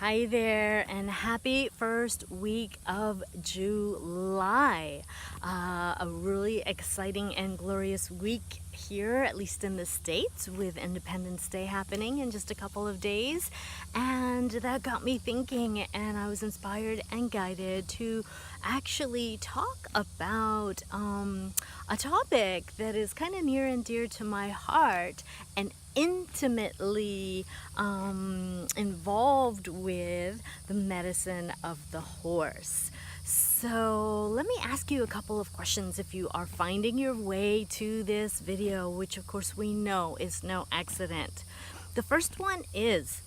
Hi there, and happy first week of July. A really exciting and glorious week here, at least in the States, with Independence Day happening in just a couple of days. And that got me thinking, and I was inspired and guided to actually talk about a topic that is kind of near and dear to my heart and intimately involved with the medicine of the horse. So let me ask you a couple of questions if you are finding your way to this video, which of course we know is no accident. The first one is,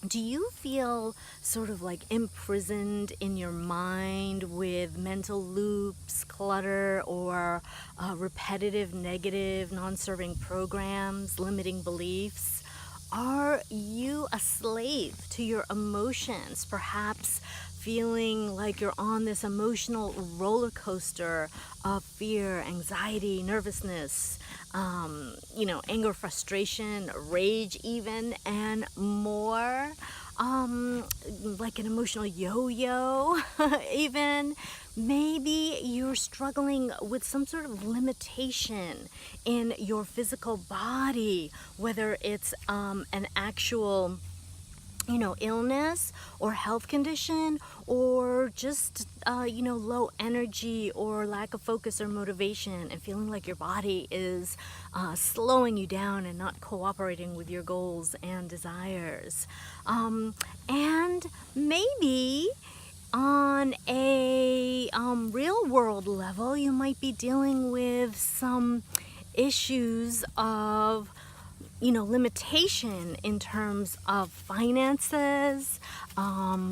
do you feel sort of like imprisoned in your mind with mental loops, clutter, or repetitive, negative, non-serving programs, limiting beliefs? Are you a slave to your emotions, perhaps feeling like you're on this emotional roller coaster of fear, anxiety, nervousness, anger, frustration, rage even, and more? Like an emotional yo-yo even. Maybe you're struggling with some sort of limitation in your physical body, whether it's an actual illness or health condition, or just low energy or lack of focus or motivation, and feeling like your body is slowing you down and not cooperating with your goals and desires. And maybe on a real world level, you might be dealing with some issues of limitation in terms of finances,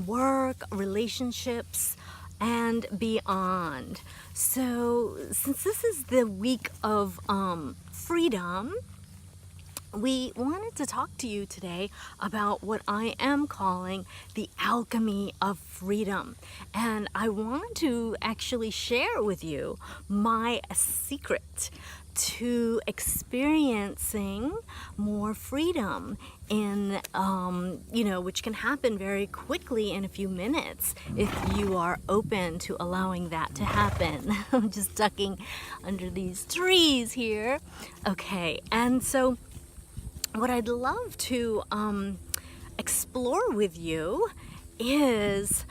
work, relationships, and beyond. So since this is the week of freedom, we wanted to talk to you today about what I am calling the alchemy of freedom. And I want to actually share with you my secret to experiencing more freedom in, which can happen very quickly in a few minutes if you are open to allowing that to happen. I'm just ducking under these trees here. Okay, and so what I'd love to explore with you is,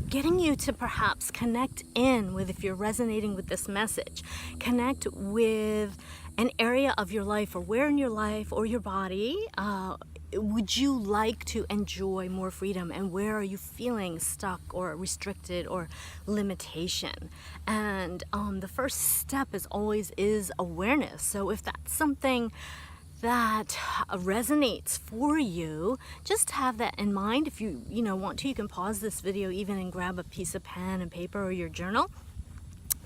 getting you to perhaps connect in with, if you're resonating with this message, connect with an area of your life, or where in your life or your body would you like to enjoy more freedom, and where are you feeling stuck or restricted or limitation? And the first step is awareness. So if that's something that resonates for you, just have that in mind. If you want to, you can pause this video even and grab a piece of pen and paper or your journal,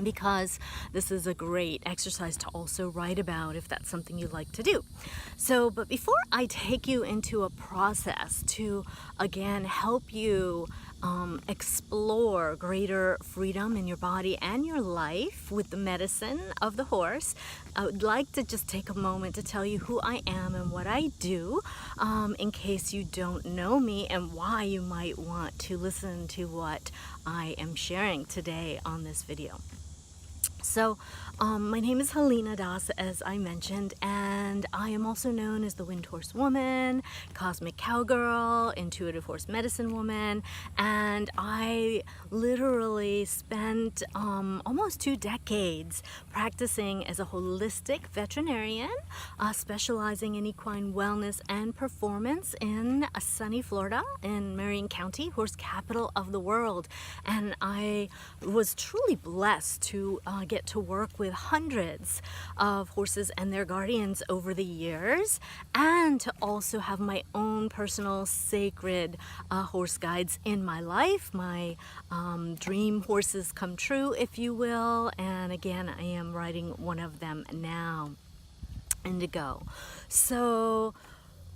because this is a great exercise to also write about if that's something you'd like to do. So, but before I take you into a process to, again, help you explore greater freedom in your body and your life with the medicine of the horse, I would like to just take a moment to tell you who I am and what I do, in case you don't know me, and why you might want to listen to what I am sharing today on this video. So, my name is Helena Das, as I mentioned, and I am also known as the Wind Horse Woman, Cosmic Cowgirl, Intuitive Horse Medicine Woman, and I literally spent almost 2 decades practicing as a holistic veterinarian, specializing in equine wellness and performance in sunny Florida, in Marion County, horse capital of the world. And I was truly blessed to get to work with hundreds of horses and their guardians over the years, and to also have my own personal sacred horse guides in my life, my dream horses come true, if you will. And again, I am riding one of them now, Indigo. So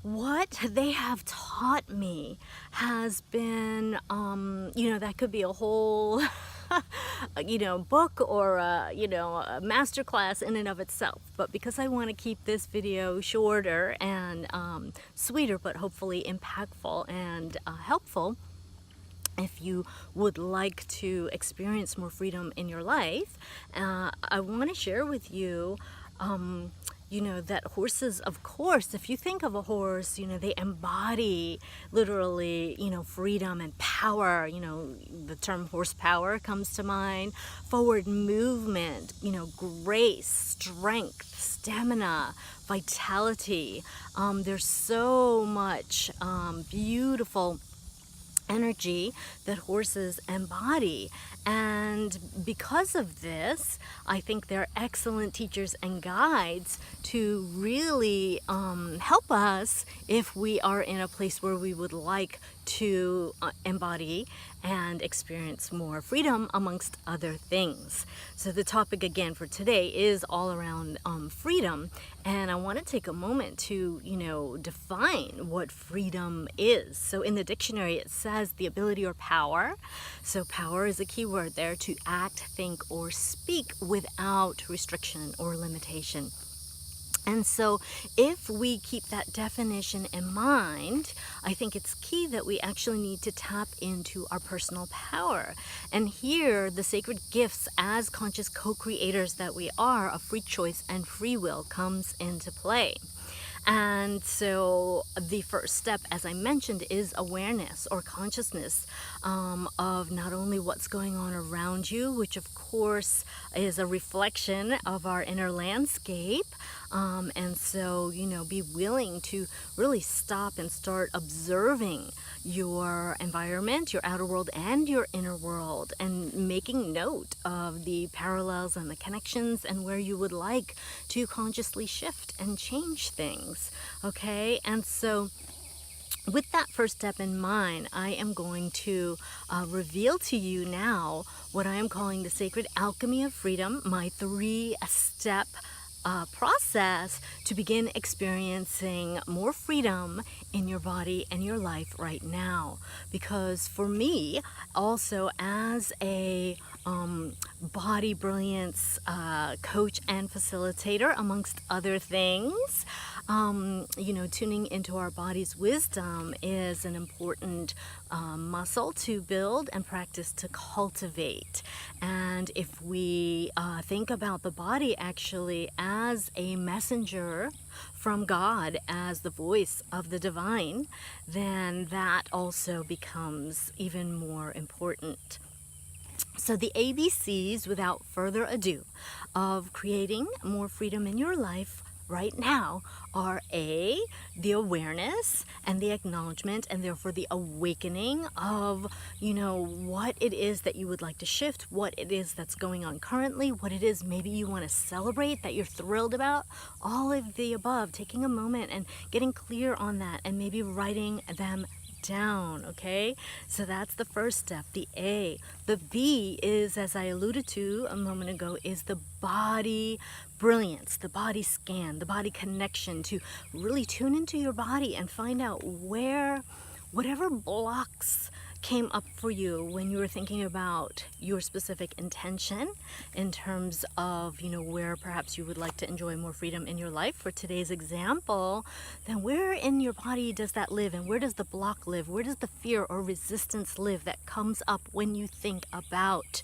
what they have taught me has been, that could be a whole book or a master class in and of itself. But because I want to keep this video shorter and sweeter, but hopefully impactful and helpful, if you would like to experience more freedom in your life, I want to share with you, that horses, of course, if you think of a horse, they embody literally, freedom and power. The term horsepower comes to mind, forward movement, grace, strength, stamina, vitality. There's so much beautiful energy that horses embody, and because of this, I think they're excellent teachers and guides to really help us if we are in a place where we would like to embody and experience more freedom, amongst other things. So the topic again for today is all around freedom, and I want to take a moment to define what freedom is. So in the dictionary it says the ability or power. So power is a key word there, to act, think, or speak without restriction or limitation. And so if we keep that definition in mind, I think it's key that we actually need to tap into our personal power. And here, the sacred gifts as conscious co-creators that we are of free choice and free will comes into play. And so the first step, as I mentioned, is awareness or consciousness of not only what's going on around you, which of course is a reflection of our inner landscape. And so, be willing to really stop and start observing your environment, your outer world, and your inner world, and making note of the parallels and the connections and where you would like to consciously shift and change things. Okay, and so with that first step in mind, I am going to reveal to you now what I am calling the sacred alchemy of freedom, my 3-step process to begin experiencing more freedom in your body and your life right now. Because for me, also as a body brilliance coach and facilitator, amongst other things, tuning into our body's wisdom is an important muscle to build and practice to cultivate. And if we think about the body actually as a messenger from God, as the voice of the divine, then that also becomes even more important. So the ABCs, without further ado, of creating more freedom in your life right now are A, the awareness and the acknowledgement, and therefore the awakening of, what it is that you would like to shift, what it is that's going on currently, what it is maybe you want to celebrate, that you're thrilled about, all of the above, taking a moment and getting clear on that and maybe writing them down. Okay, so that's the first step, the A. The B is, as I alluded to a moment ago, is the body brilliance, the body scan, the body connection, to really tune into your body and find out where whatever blocks came up for you when you were thinking about your specific intention in terms of, where perhaps you would like to enjoy more freedom in your life. For today's example, then where in your body does that live, and where does the block live? Where does the fear or resistance live that comes up when you think about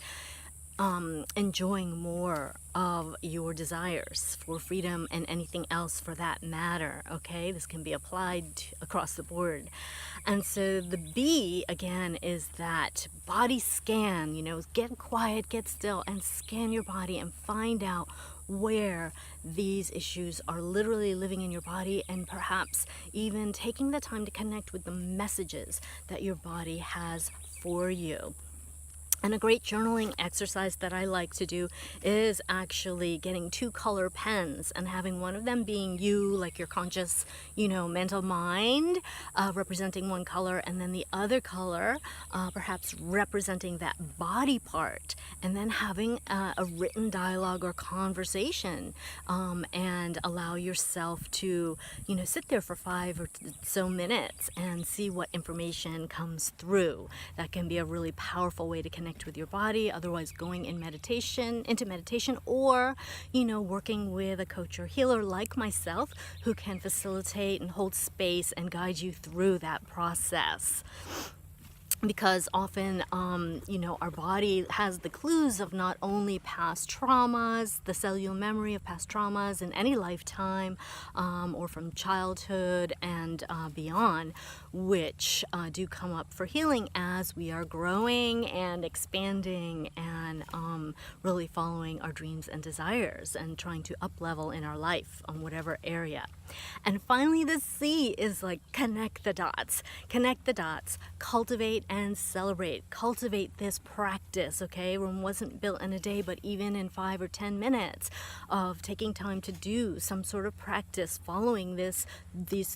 enjoying more of your desires for freedom and anything else for that matter? Okay, this can be applied across the board. And so the B, again, is that body scan. Get quiet, get still, and scan your body and find out where these issues are literally living in your body, and perhaps even taking the time to connect with the messages that your body has for you. And a great journaling exercise that I like to do is actually getting 2 color pens and having one of them being you, like your conscious, mental mind, representing one color, and then the other color perhaps representing that body part, and then having a written dialogue or conversation, and allow yourself to, sit there for 5 or so minutes and see what information comes through. That can be a really powerful way to connect connect with your body, otherwise going into meditation, or, you know, working with a coach or healer like myself who can facilitate and hold space and guide you through that process. Because often, you know, our body has the clues of not only past traumas, the cellular memory of past traumas in any lifetime, or from childhood and beyond, which do come up for healing as we are growing and expanding and really following our dreams and desires and trying to up level in our life on whatever area. And finally, the C is like connect the dots, cultivate and celebrate. Cultivate this practice, okay? Rome wasn't built in a day, but even in 5 or 10 minutes of taking time to do some sort of practice, following these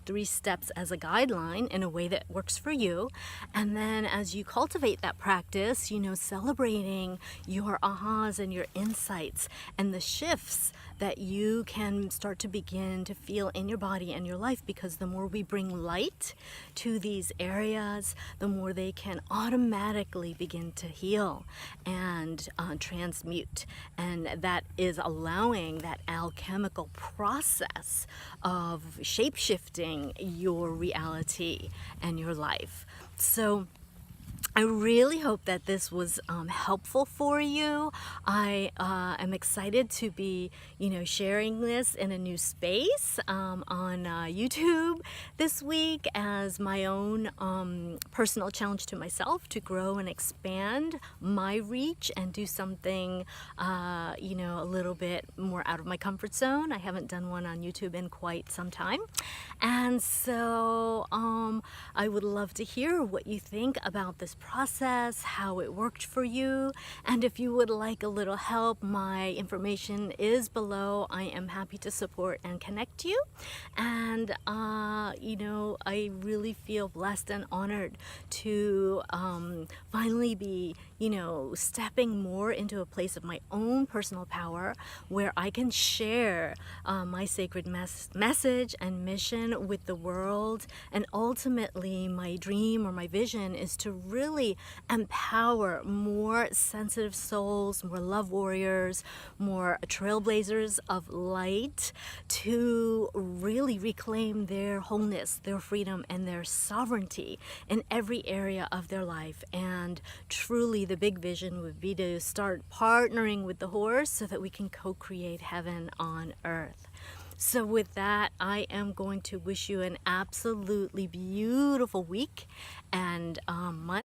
3 steps as a guideline in a way that works for you. And then as you cultivate that practice, you know, celebrating your ahas and your insights and the shifts that you can start to begin to feel in your body and your life, because the more we bring light to these areas, the more they can automatically begin to heal and transmute. And that is allowing that alchemical process of shape-shifting your reality and your life. So I really hope that this was helpful for you. I am excited to be, you know, sharing this in a new space on YouTube this week as my own personal challenge to myself to grow and expand my reach and do something, you know, a little bit more out of my comfort zone. I haven't done one on YouTube in quite some time. And so I would love to hear what you think about this process, how it worked for you, and if you would like a little help, my information is below. I am happy to support and connect you. And you know, I really feel blessed and honored to finally be, you know, stepping more into a place of my own personal power where I can share my sacred message and mission with the world. And ultimately, my dream or my vision is to really empower more sensitive souls, more love warriors, more trailblazers of light to really reclaim their wholeness, their freedom, and their sovereignty in every area of their life. And truly, the big vision would be to start partnering with the horse so that we can co-create heaven on earth. So with that, I am going to wish you an absolutely beautiful week and month.